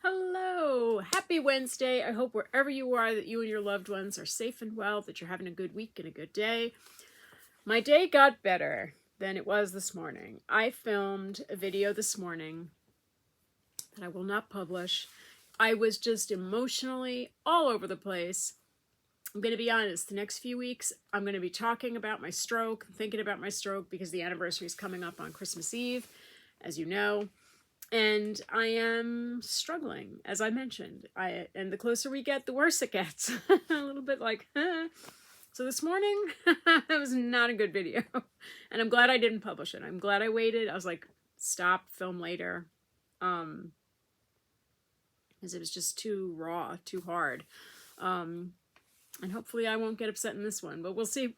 Hello! Happy Wednesday. I hope wherever you are that you and your loved ones are safe and well, that you're having a good week and a good day. My day got better than it was this morning. I filmed a video this morning that I will not publish. I was just emotionally all over the place. I'm going to be honest, the next few weeks I'm going to be talking about my stroke, thinking about my stroke because the anniversary is coming up on Christmas Eve, as you know. And I am struggling, as I mentioned. And the closer we get, the worse it gets. A little bit like, So this morning, that was not a good video. And I'm glad I didn't publish it. I'm glad I waited. I was like, stop, film later. Because it was just too raw, too hard. And hopefully I won't get upset in this one, but we'll see.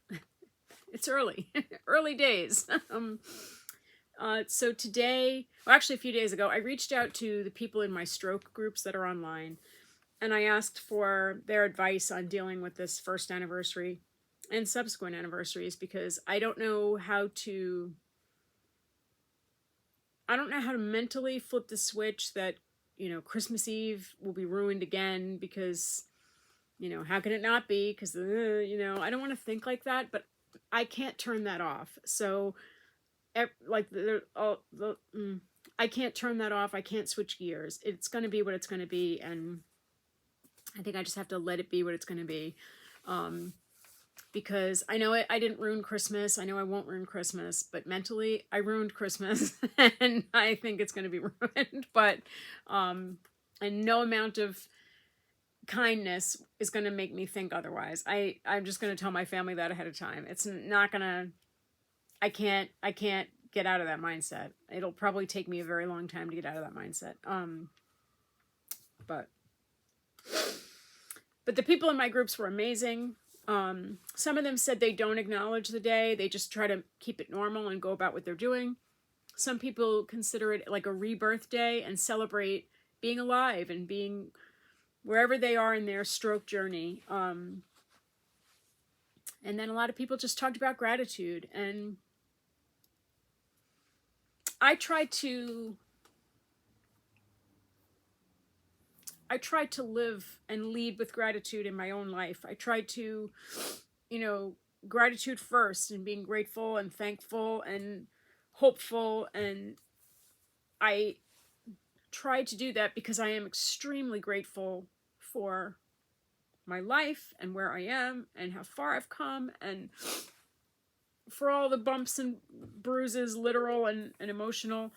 It's early. Early days. So today, well, actually a few days ago, I reached out to the people in my stroke groups that are online, and I asked for their advice on dealing with this first anniversary and subsequent anniversaries, because I don't know how to mentally flip the switch that, Christmas Eve will be ruined again because, how can it not be? Because, I don't want to think like that, but I can't turn that off. So I can't turn that off. I can't switch gears. It's going to be what it's going to be, and I think I just have to let it be what it's going to be, because I know I didn't ruin Christmas. I know I won't ruin Christmas, but mentally I ruined Christmas, and I think it's going to be ruined. But and no amount of kindness is going to make me think otherwise. I'm just going to tell my family that ahead of time. It's not going to. I can't get out of that mindset. It'll probably take me a very long time to get out of that mindset. But the people in my groups were amazing. Some of them said they don't acknowledge the day. They just try to keep it normal and go about what they're doing. Some people consider it like a rebirth day and celebrate being alive and being wherever they are in their stroke journey. And then a lot of people just talked about gratitude, and I try to live and lead with gratitude in my own life. I try to, gratitude first, and being grateful and thankful and hopeful. And I try to do that because I am extremely grateful for my life and where I am and how far I've come, and for all the bumps and bruises, literal and emotional.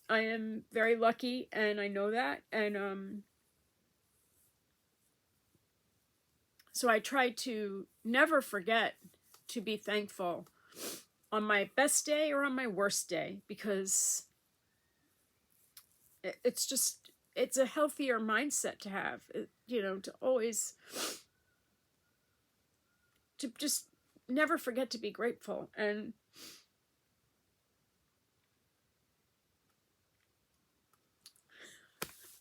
I am very lucky, and I know that. And so I try to never forget to be thankful on my best day or on my worst day, because it's a healthier mindset to have, to always, to just never forget to be grateful. And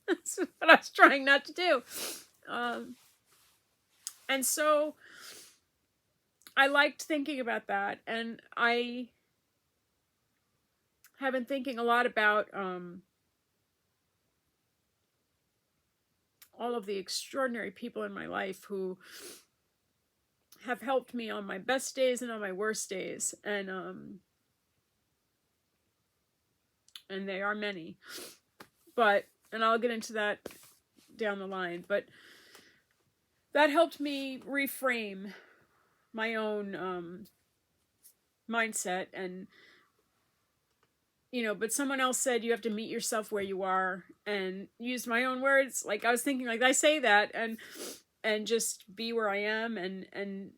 that's what I was trying not to do. And so I liked thinking about that, and I have been thinking a lot about all of the extraordinary people in my life who have helped me on my best days and on my worst days, and they are many, and I'll get into that down the line, but that helped me reframe my own mindset. And but someone else said you have to meet yourself where you are, and used my own words. Like, I was thinking, like, I say that and just be where I am, and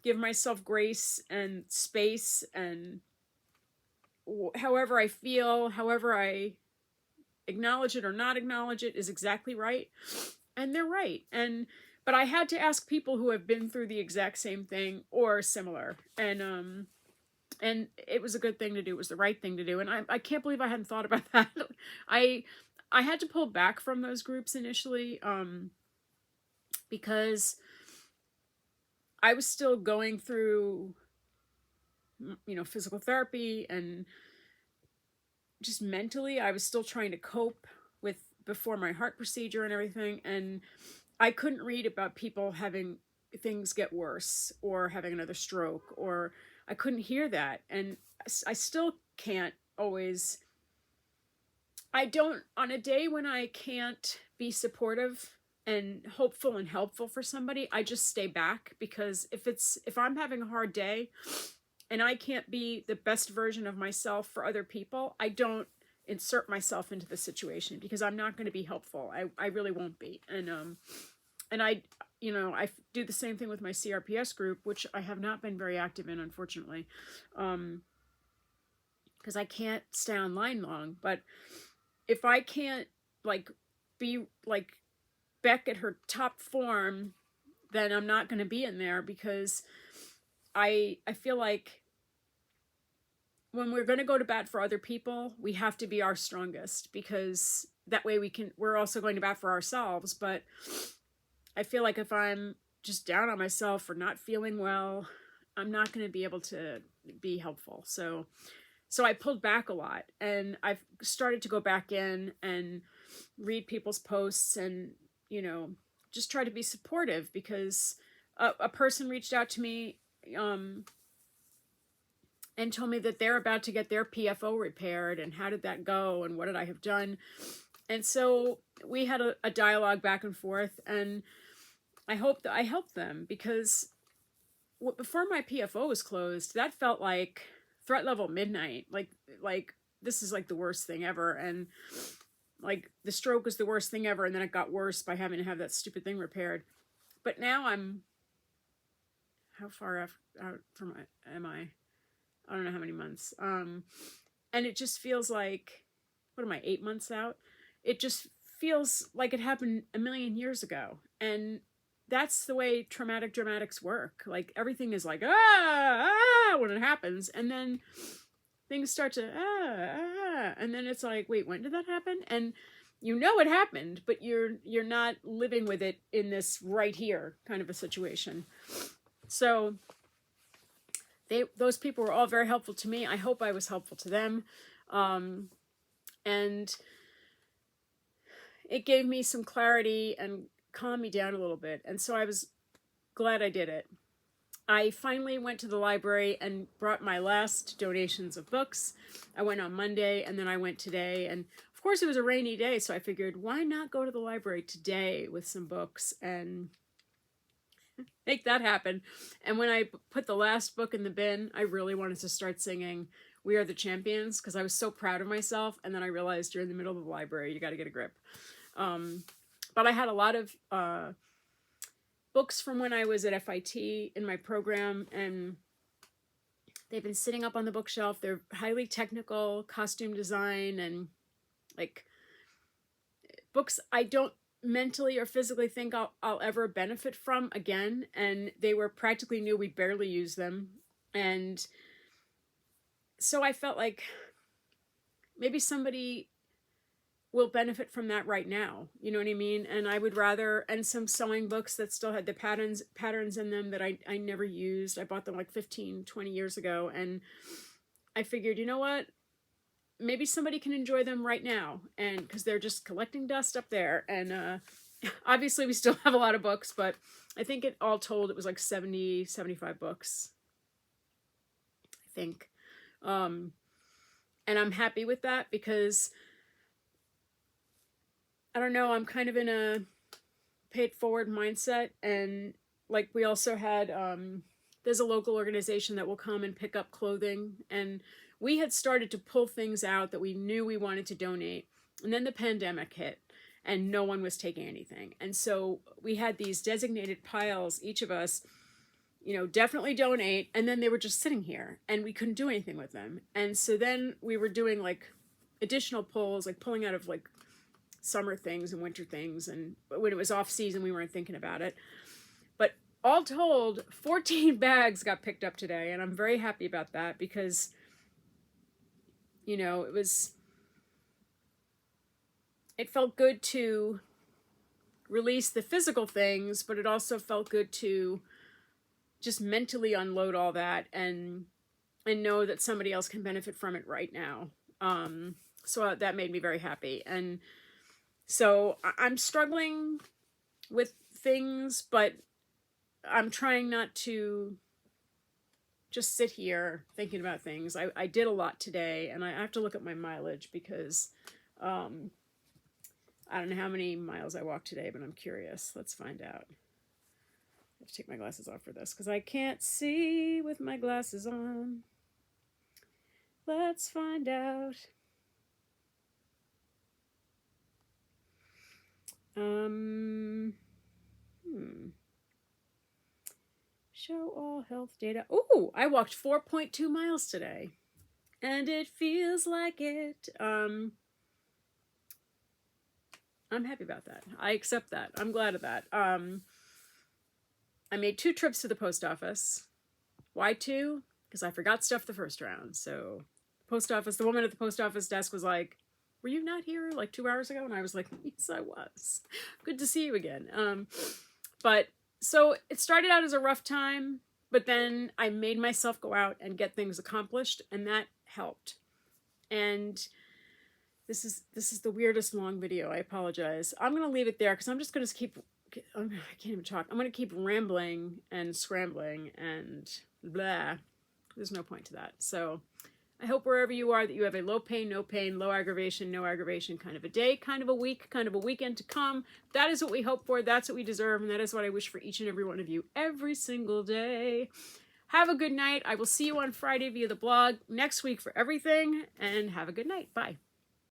give myself grace and space, and however I feel, however I acknowledge it or not acknowledge it, is exactly right. And they're right. But I had to ask people who have been through the exact same thing or similar, and it was a good thing to do. It was the right thing to do. And I can't believe I hadn't thought about that. I had to pull back from those groups initially, because I was still going through, physical therapy, and just mentally I was still trying to cope with before my heart procedure and everything, and I couldn't read about people having things get worse or having another stroke, or I couldn't hear that. And I still can't always. I don't, on a day when I can't be supportive and hopeful and helpful for somebody, I just stay back, because if I'm having a hard day and I can't be the best version of myself for other people, I don't insert myself into the situation, because I'm not going to be helpful. I really won't be. And I, I do the same thing with my CRPS group, which I have not been very active in, unfortunately, because I can't stay online long. But if I can't be Beck at her top form, then I'm not going to be in there, because I feel like when we're going to go to bat for other people, we have to be our strongest, because that way we're also going to bat for ourselves. But I feel like if I'm just down on myself or not feeling well, I'm not going to be able to be helpful. So I pulled back a lot, and I've started to go back in and read people's posts and, just try to be supportive, because a person reached out to me and told me that they're about to get their PFO repaired, and how did that go, and what did I have done? And so we had a dialogue back and forth, and I hope that I helped them, because before my PFO was closed, that felt like threat level midnight. Like this is like the worst thing ever, and like the stroke was the worst thing ever, and then it got worse by having to have that stupid thing repaired. But now I'm, how far out from am I? I don't know how many months. And it just feels like, what am I, 8 months out? It just feels like it happened a million years ago. And that's the way traumatic dramatics work. Like everything is like, when it happens. And then things start to, and then it's like, wait, when did that happen? And it happened, but you're not living with it in this right here kind of a situation. So those people were all very helpful to me. I hope I was helpful to them. And it gave me some clarity and calmed me down a little bit. And so I was glad I did it. I finally went to the library and brought my last donations of books. I went on Monday, and then I went today. And of course it was a rainy day, so I figured, why not go to the library today with some books and make that happen. And when I put the last book in the bin, I really wanted to start singing We Are the Champions, because I was so proud of myself. And then I realized you're in the middle of the library, you got to get a grip. But I had a lot of books from when I was at FIT in my program, and they've been sitting up on the bookshelf. They're highly technical, costume design, and like books I don't mentally or physically think I'll ever benefit from again. And they were practically new. We barely used them. And so I felt like maybe somebody will benefit from that right now. You know what I mean? And I would rather, and some sewing books that still had the patterns in them that I never used. I bought them like 15, 20 years ago. And I figured, you know what? Maybe somebody can enjoy them right now, and because they're just collecting dust up there. And obviously we still have a lot of books, but I think it all told it was like 70, 75 books, I think. And I'm happy with that, because I don't know, I'm kind of in a pay it forward mindset. And like we also had, there's a local organization that will come and pick up clothing, and we had started to pull things out that we knew we wanted to donate. And then the pandemic hit, and no one was taking anything. And so we had these designated piles, each of us, definitely donate. And then they were just sitting here, and we couldn't do anything with them. And so then we were doing like additional pulls, like pulling out of like summer things and winter things. And when it was off season, we weren't thinking about it. But all told, 14 bags got picked up today. And I'm very happy about that, because it felt good to release the physical things, but it also felt good to just mentally unload all that and know that somebody else can benefit from it right now. So that made me very happy. And So I'm struggling with things, but I'm trying not to just sit here thinking about things. I did a lot today, and I have to look at my mileage because I don't know how many miles I walked today, but I'm curious. Let's find out. I have to take my glasses off for this because I can't see with my glasses on. Let's find out. Show all health data. Ooh, I walked 4.2 miles today. And it feels like it. I'm happy about that. I accept that. I'm glad of that. I made 2 trips to the post office. Why 2? Because I forgot stuff the first round. So the woman at the post office desk was like, were you not here like 2 hours ago? And I was like, yes, I was. Good to see you again. But so it started out as a rough time, but then I made myself go out and get things accomplished, and that helped. And this is the weirdest long video. I apologize. I'm going to leave it there because I'm just going to keep, I can't even talk. I'm going to keep rambling and scrambling and blah. There's no point to that. So I hope wherever you are that you have a low pain, no pain, low aggravation, no aggravation kind of a day, kind of a week, kind of a weekend to come. That is what we hope for. That's what we deserve. And that is what I wish for each and every one of you every single day. Have a good night. I will see you on Friday via the blog, next week for everything, and have a good night. Bye.